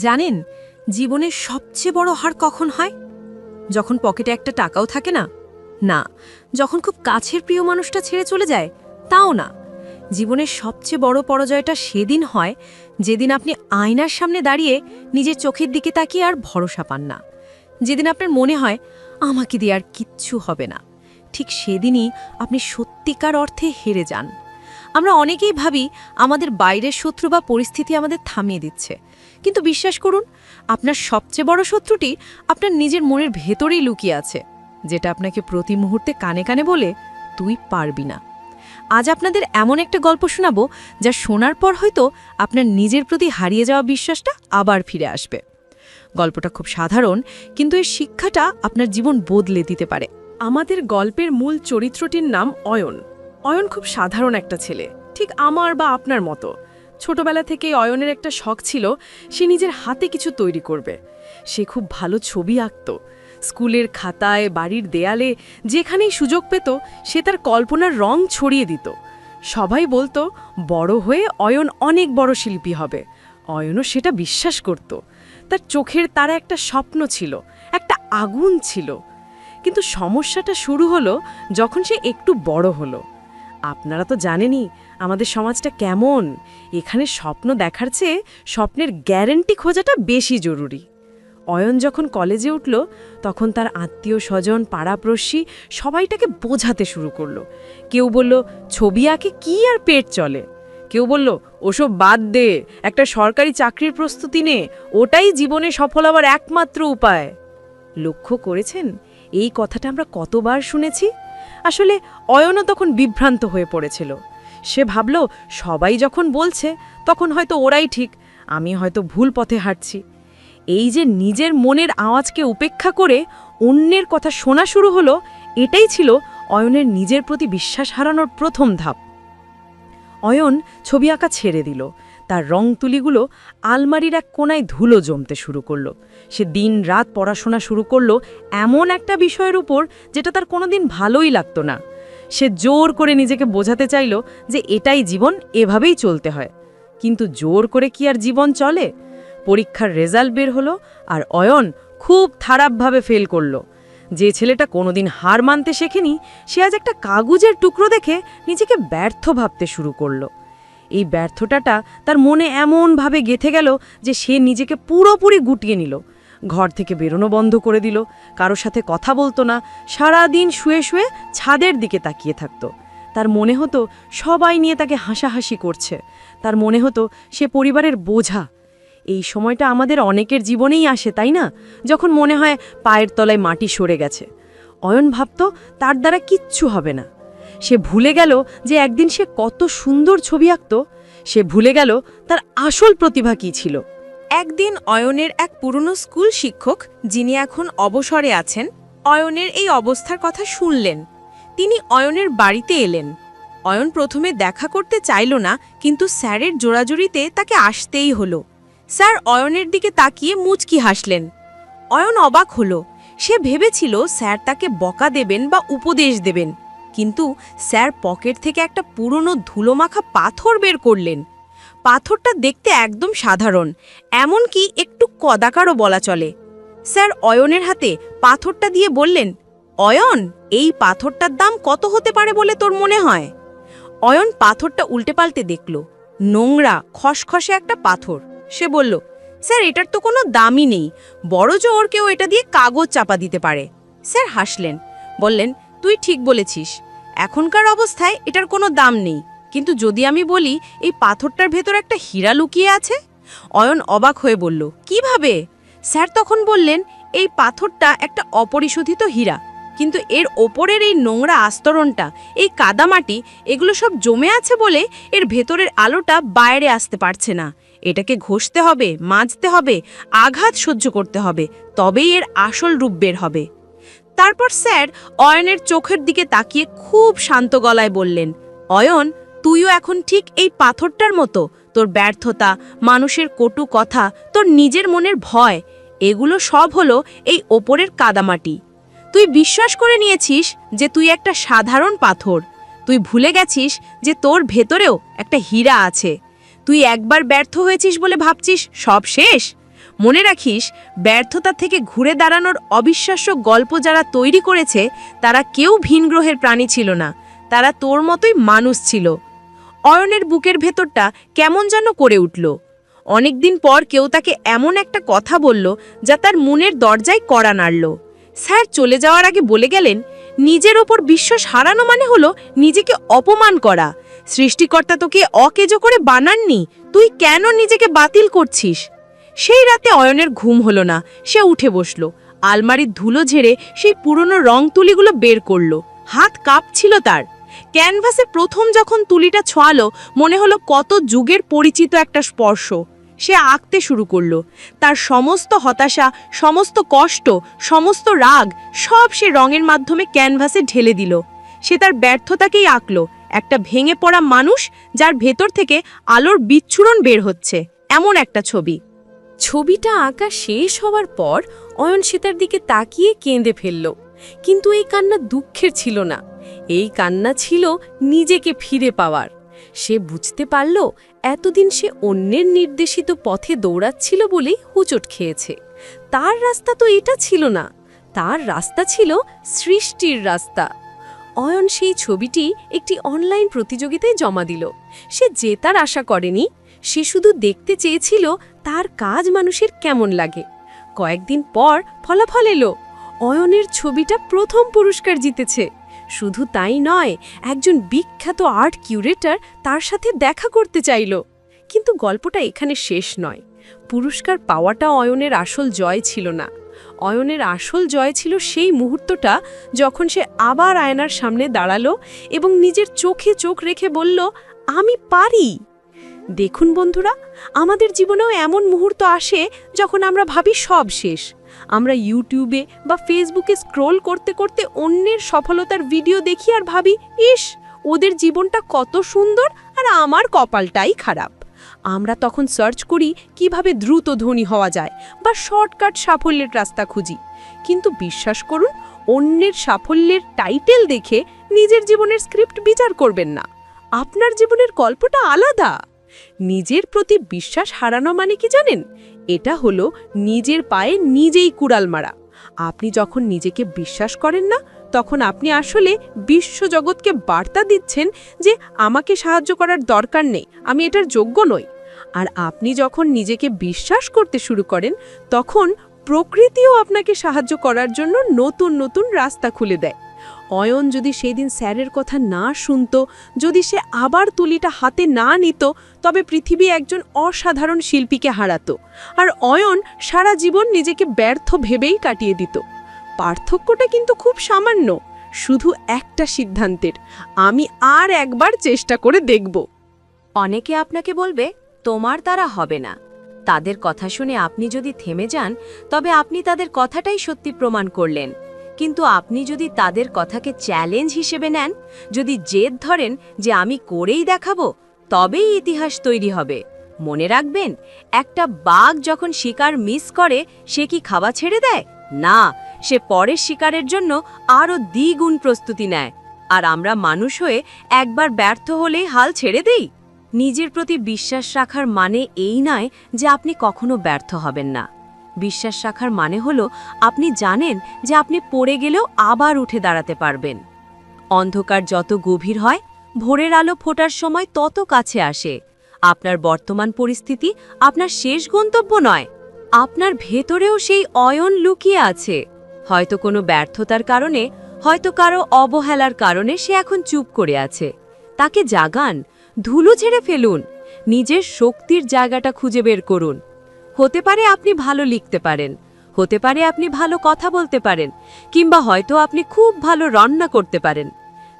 জানেন, জীবনের সবচেয়ে বড় হার কখন হয়? যখন পকেটে একটা টাকাও থাকে না। না, যখন খুব কাছের প্রিয় মানুষটা ছেড়ে চলে যায়, তাও না। জীবনের সবচেয়ে বড় পরাজয়টা সেদিন হয় যেদিন আপনি আয়নার সামনে দাঁড়িয়ে নিজের চোখের দিকে তাকিয়ে আর ভরসা পান না। যেদিন আপনার মনে হয় আমাকে দিয়ে আর কিচ্ছু হবে না, ঠিক সেদিনই আপনি সত্যিকার অর্থে হেরে যান। আমরা অনেকেই ভাবি আমাদের বাইরের শত্রু বা পরিস্থিতি আমাদের থামিয়ে দিচ্ছে, কিন্তু বিশ্বাস করুন, আপনার সবচেয়ে বড় শত্রুটি আপনার নিজের মনের ভেতরেই লুকিয়ে আছে, যেটা আপনাকে প্রতি মুহূর্তে কানে কানে বলে তুই পারবি না। আজ আপনাদের এমন একটা গল্প শোনাবো যা শোনার পর হয়তো আপনার নিজের প্রতি হারিয়ে যাওয়া বিশ্বাসটা আবার ফিরে আসবে। গল্পটা খুব সাধারণ, কিন্তু এর শিক্ষাটা আপনার জীবন বদলে দিতে পারে। আমাদের গল্পের মূল চরিত্রটির নাম অয়ন। অয়ন খুব সাধারণ একটা ছেলে, ঠিক আমার বা আপনার মতো। ছোটবেলা থেকেই অয়নের একটা শখ ছিল সে নিজের হাতে কিছু তৈরি করবে। সে খুব ভালো ছবি আঁকত। স্কুলের খাতায়, বাড়ির দেয়ালে যেখানেই সুযোগ পেত সে তার কল্পনার রং ছড়িয়ে দিত। সবাই বলতো বড় হয়ে অয়ন অনেক বড় শিল্পী হবে। অয়নও সেটা বিশ্বাস করত। তার চোখের তারা একটা স্বপ্ন ছিল, একটা আগুন ছিল। কিন্তু সমস্যাটা শুরু হলো যখন সে একটু বড় হলো। আপনারা তো জানেনই আমাদের সমাজটা কেমন। এখানে স্বপ্ন দেখার চেয়ে স্বপ্নের গ্যারান্টি খোঁজাটা বেশি জরুরি। অয়ন যখন কলেজে উঠল তখন তার আত্মীয় স্বজন, পাড়াপ্রড়শি সবাই তাকে বোঝাতে শুরু করলো। কেউ বলল ছবি আঁকে কি আর পেট চলে। কেউ বলল ওসব বাদ দে, একটা সরকারি চাকরির প্রস্তুতি নে, ওটাই জীবনে সফল হবার একমাত্র উপায়। লক্ষ্য করেছেন এই কথাটা আমরা কতবার শুনেছি? আসলে অয়নও তখন বিভ্রান্ত হয়ে পড়েছিল। সে ভাবল সবাই যখন বলছে তখন হয়তো ওরাই ঠিক, আমি হয়তো ভুল পথে হাঁটছি। এই যে নিজের মনের আওয়াজকে উপেক্ষা করে অন্যের কথা শোনা শুরু হলো, এটাই ছিল অয়নের নিজের প্রতি বিশ্বাস হারানোর প্রথম ধাপ। অয়ন ছবি আঁকা ছেড়ে দিল। তার রং তুলিগুলো আলমারির এক কোনায় ধুলো জমতে শুরু করলো। সে দিন রাত পড়াশোনা শুরু করলো এমন একটা বিষয়ের উপর যেটা তার কোনোদিন ভালোই লাগতো না। সে জোর করে নিজেকে বোঝাতে চাইল যে এটাই জীবন, এভাবেই চলতে হয়। কিন্তু জোর করে কি আর জীবন চলে? পরীক্ষার রেজাল্ট বের হলো আর অয়ন খুব খারাপভাবে ফেল করলো। যে ছেলেটা কোনোদিন হার মানতে শেখেনি সে আজ একটা কাগজের টুকরো দেখে নিজেকে ব্যর্থ ভাবতে শুরু করলো। এই ব্যর্থতাটা তার মনে এমনভাবে গেঁথে গেল যে সে নিজেকে পুরোপুরি গুটিয়ে নিল। ঘর থেকে বেরোনো বন্ধ করে দিল, কারো সাথে কথা বলতো না, সারাদিন শুয়ে শুয়ে ছাদের দিকে তাকিয়ে থাকত। তার মনে হতো সবাই নিয়ে তাকে হাসাহাসি করছে। তার মনে হতো সে পরিবারের বোঝা। এই সময়টা আমাদের অনেকের জীবনেই আসে, তাই না? যখন মনে হয় পায়ের তলায় মাটি সরে গেছে। অয়ন ভাবত তার দ্বারা কিচ্ছু হবে না। সে ভুলে গেল যে একদিন সে কত সুন্দর ছবি আঁকত। সে ভুলে গেল তার আসল প্রতিভা কী ছিল। একদিন অয়নের এক পুরনো স্কুল শিক্ষক, যিনি এখন অবসরে আছেন, অয়নের এই অবস্থার কথা শুনলেন। তিনি অয়নের বাড়িতে এলেন। অয়ন প্রথমে দেখা করতে চাইল না, কিন্তু স্যারের জোরাজুরিতে তাকে আসতেই হলো। স্যার অয়নের দিকে তাকিয়ে মুচকি হাসলেন। অয়ন অবাক হলো। সে ভেবেছিল স্যার তাকে বকা দেবেন বা উপদেশ দেবেন, কিন্তু স্যার পকেট থেকে একটা পুরনো ধুলোমাখা পাথর বের করলেন। পাথরটা দেখতে একদম সাধারণ, এমনকি একটু কদাকারও বলা চলে। স্যার অয়নের হাতে পাথরটা দিয়ে বললেন, অয়ন, এই পাথরটার দাম কত হতে পারে বলে তোর মনে হয়? অয়ন পাথরটা উল্টে পাল্টে দেখল। নোংরা খসখসে একটা পাথর। সে বলল, স্যার এটার তো কোনো দামই নেই, বড় জোর কেউ এটা দিয়ে কাগজ চাপা দিতে পারে। স্যার হাসলেন, বললেন, তুই ঠিক বলেছিস, এখনকার অবস্থায় এটার কোনো দাম নেই, কিন্তু যদি আমি বলি এই পাথরটার ভেতর একটা হীরা লুকিয়ে আছে? অয়ন অবাক হয়ে বলল, কিভাবে? স্যার তখন বললেন, এই পাথরটা একটা অপরিশোধিত হীরা, কিন্তু এর ওপরের এই নোংরা আস্তরণটা, এই কাদামাটি, এগুলো সব জমে আছে বলে এর ভেতরের আলোটা বাইরে আসতে পারছে না। এটাকে ঘষতে হবে, মাজতে হবে, আঘাত সহ্য করতে হবে, তবেই এর আসল রূপ বের হবে। তারপর স্যার অয়নের চোখের দিকে তাকিয়ে খুব শান্ত গলায় বললেন, অয়ন, তুইও এখন ঠিক এই পাথরটার মতো। তোর ব্যর্থতা, মানুষের কটু কথা, তোর নিজের মনের ভয়, এগুলো সব হলো এই ওপরের কাদামাটি। তুই বিশ্বাস করে নিয়েছিস যে তুই একটা সাধারণ পাথর। তুই ভুলে গেছিস যে তোর ভেতরেও একটা হীরা আছে। তুই একবার ব্যর্থ হয়েছিস বলে ভাবছিস সব শেষ। মনে রাখিস, ব্যর্থতা থেকে ঘুরে দাঁড়ানোর অবিশ্বাস্য গল্প যারা তৈরি করেছে তারা কেউ ভিনগ্রহের প্রাণী ছিল না, তারা তোর মতোই মানুষ ছিল। অয়নের বুকের ভেতরটা কেমন যেন করে উঠল। অনেকদিন পর কেউ তাকে এমন একটা কথা বলল যা তার মনের দরজায় কড়া নাড়ল। স্যার চলে যাওয়ার আগে বলে গেলেন, নিজের ওপর বিশ্বাস হারানো মানে হলো নিজেকে অপমান করা। সৃষ্টিকর্তা তোকে অকেজো করে বানাননি, তুই কেন নিজেকে বাতিল করছিস? সেই রাতে অয়নের ঘুম হলো না। সে উঠে বসল, আলমারির ধুলো ঝেড়ে সেই পুরনো রং তুলিগুলো বের করল। হাত কাঁপছিল তার। ক্যানভাসে প্রথম যখন তুলিটা ছোঁয়ালো, মনে হলো কত যুগের পরিচিত একটা স্পর্শ। সে আঁকতে শুরু করলো। তার সমস্ত হতাশা, সমস্ত কষ্ট, সমস্ত রাগ সব সে রঙের মাধ্যমে ক্যানভাসে ঢেলে দিল। সে তার ব্যর্থতাকেই আঁকলো, একটা ভেঙে পড়া মানুষ যার ভেতর থেকে আলোর বিচ্ছুরণ বের হচ্ছে, এমন একটা ছবি। ছবিটা আঁকা শেষ হওয়ার পর অয়ন সেতার দিকে তাকিয়ে কেঁদে ফেলল। কিন্তু এই কান্না দুঃখের ছিল না, এই কান্না ছিল নিজেকে ফিরে পাওয়ার। সে বুঝতে পারল এতদিন সে অন্যের নির্দেশিত পথে দৌড়াচ্ছিল বলেই হুচট খেয়েছে। তার রাস্তা তো এটা ছিল না, তার রাস্তা ছিল সৃষ্টির রাস্তা। অয়ন সেই ছবিটি একটি অনলাইন প্রতিযোগিতায় জমা দিল। সে জেতার আশা করেনি, সে শুধু দেখতে চেয়েছিল তার কাজ মানুষের কেমন লাগে। কয়েকদিন পর ফলাফল এলো, অয়নের ছবিটা প্রথম পুরস্কার জিতেছে। শুধু তাই নয়, একজন বিখ্যাত আর্ট কিউরেটর তার সাথে দেখা করতে চাইল। কিন্তু গল্পটা এখানে শেষ নয়। পুরস্কার পাওয়াটা অয়নের আসল জয় ছিল না। অয়নের আসল জয় ছিল সেই মুহূর্তটা যখন সে আবার আয়নার সামনে দাঁড়ালো এবং নিজের চোখে চোখ রেখে বলল, আমি পারি। দেখুন বন্ধুরা, আমাদের জীবনেও এমন মুহূর্ত আসে যখন আমরা ভাবি সব শেষ। আমরা ইউটিউবে বা ফেসবুকে স্ক্রোল করতে করতে অন্যের সফলতার ভিডিও দেখি আর ভাবি, ইস, ওদের জীবনটা কত সুন্দর আর আমার কপালটাই খারাপ। আমরা তখন সার্চ করি কিভাবে দ্রুত ধনী হওয়া যায় বা শর্টকাট সাফল্যের রাস্তা খুঁজি। কিন্তু বিশ্বাস করুন, অন্যের সাফল্যের টাইটেল দেখে নিজের জীবনের স্ক্রিপ্ট বিচার করবেন না। আপনার জীবনের গল্পটা আলাদা। নিজের প্রতি বিশ্বাস হারানো মানে কি জানেন? এটা হলো নিজের পায়ে নিজেই কুড়াল মারা। আপনি যখন নিজেকে বিশ্বাস করেন না, তখন আপনি আসলে বিশ্বজগৎকে বার্তা দিচ্ছেন যে আমাকে সাহায্য করার দরকার নেই, আমি এটার যোগ্য নই। আর আপনি যখন নিজেকে বিশ্বাস করতে শুরু করেন, তখন প্রকৃতিও আপনাকে সাহায্য করার জন্য নতুন নতুন রাস্তা খুলে দেয়। অয়ন যদি সেই দিন স্যারের কথা না শুনত, যদি সে আবার তুলিটা হাতে না নিত, তবে পৃথিবী একজন অসাধারণ শিল্পীকে হারাতো। আর অয়ন সারা জীবন নিজেকে ব্যর্থ ভেবেই কাটিয়ে দিত। পার্থক্যটা কিন্তু খুব সামান্য, শুধু একটা সিদ্ধান্তের, আমি আর একবার চেষ্টা করে দেখব। অনেকে আপনাকে বলবে, তোমার দ্বারা হবে না। তাদের কথা শুনে আপনি যদি থেমে যান, তবে আপনি তাদের কথাটাই সত্যি প্রমাণ করলেন। কিন্তু আপনি যদি তাদের কথাকে চ্যালেঞ্জ হিসেবে নেন, যদি জেদ ধরেন যে আমি করেই দেখাবো, তবেই ইতিহাস তৈরি হবে। মনে রাখবেন, একটা বাঘ যখন শিকার মিস করে, সে কি খাওয়া ছেড়ে দেয়? না, সে পরের শিকারের জন্য আরও দ্বিগুণ প্রস্তুতি নেয়। আর আমরা মানুষ হয়ে একবার ব্যর্থ হলেই হাল ছেড়ে দেই। নিজের প্রতি বিশ্বাস রাখার মানে এই নয় যে আপনি কখনো ব্যর্থ হবেন না। বিশ্বাস রাখার মানে হলো আপনি জানেন যে আপনি পড়ে গেলেও আবার উঠে দাঁড়াতে পারবেন। অন্ধকার যত গভীর হয়, ভোরের আলো ফোটার সময় তত কাছে আসে। আপনার বর্তমান পরিস্থিতি আপনার শেষ গন্তব্য নয়। আপনার ভেতরেও সেই অয়ন লুকিয়ে আছে। হয়তো কোনো ব্যর্থতার কারণে, হয়তো কারো অবহেলার কারণে সে এখন চুপ করে আছে। তাকে জাগান, ধুলো ঝেড়ে ফেলুন, নিজের শক্তির জায়গাটা খুঁজে বের করুন। হতে পারে আপনি ভালো লিখতে পারেন, হতে পারে আপনি ভালো কথা বলতে পারেন, কিংবা হয়তো আপনি খুব ভালো রান্না করতে পারেন।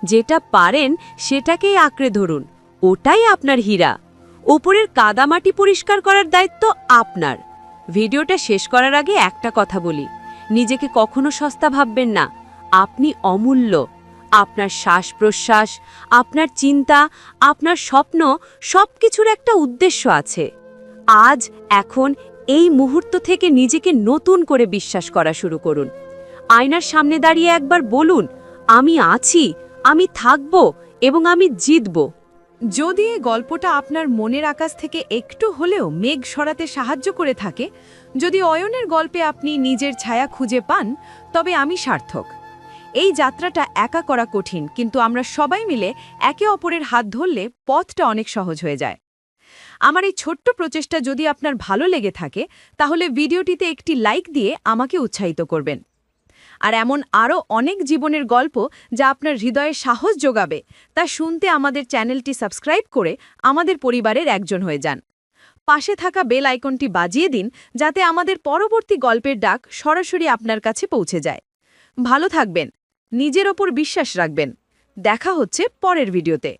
যেটা পারেন সেটাকেই আঁকড়ে ধরুন, ওটাই আপনার হীরা। উপরের কাদামাটি পরিষ্কার করার দায়িত্ব আপনার। ভিডিওটা শেষ করার আগে একটা কথা বলি, নিজেকে কখনো সস্তা ভাববেন না। আপনি অমূল্য। আপনার শ্বাস প্রশ্বাস, আপনার চিন্তা, আপনার স্বপ্ন, সবকিছুর একটা উদ্দেশ্য আছে। আজ, এখন, এই মুহূর্ত থেকে নিজেকে নতুন করে বিশ্বাস করা শুরু করুন। আয়নার সামনে দাঁড়িয়ে একবার বলুন, আমি আছি, আমি থাকব এবং আমি জিতব। যদি এই গল্পটা আপনার মনের আকাশ থেকে একটু হলেও মেঘ সরাতে সাহায্য করে থাকে, যদি অয়নের গল্পে আপনি নিজের ছায়া খুঁজে পান, তবে আমি সার্থক। এই যাত্রাটা একা করা কঠিন, কিন্তু আমরা সবাই মিলে একে অপরের হাত ধরলে পথটা অনেক সহজ হয়ে যায়। আমার এই ছোট্ট প্রচেষ্টা যদি আপনার ভালো লেগে থাকে, তাহলে ভিডিওটিতে একটি লাইক দিয়ে আমাকে উৎসাহিত করবেন। আর এমন আরও অনেক জীবনের গল্প যা আপনার হৃদয়ে সাহস যোগাবে, তা শুনতে আমাদের চ্যানেলটি সাবস্ক্রাইব করে আমাদের পরিবারের একজন হয়ে যান। পাশে থাকা বেল আইকনটি বাজিয়ে দিন, যাতে আমাদের পরবর্তী গল্পের ডাক সরাসরি আপনার কাছে পৌঁছে যায়। ভালো থাকবেন, নিজের ওপর বিশ্বাস রাখবেন। দেখা হচ্ছে পরের ভিডিওতে।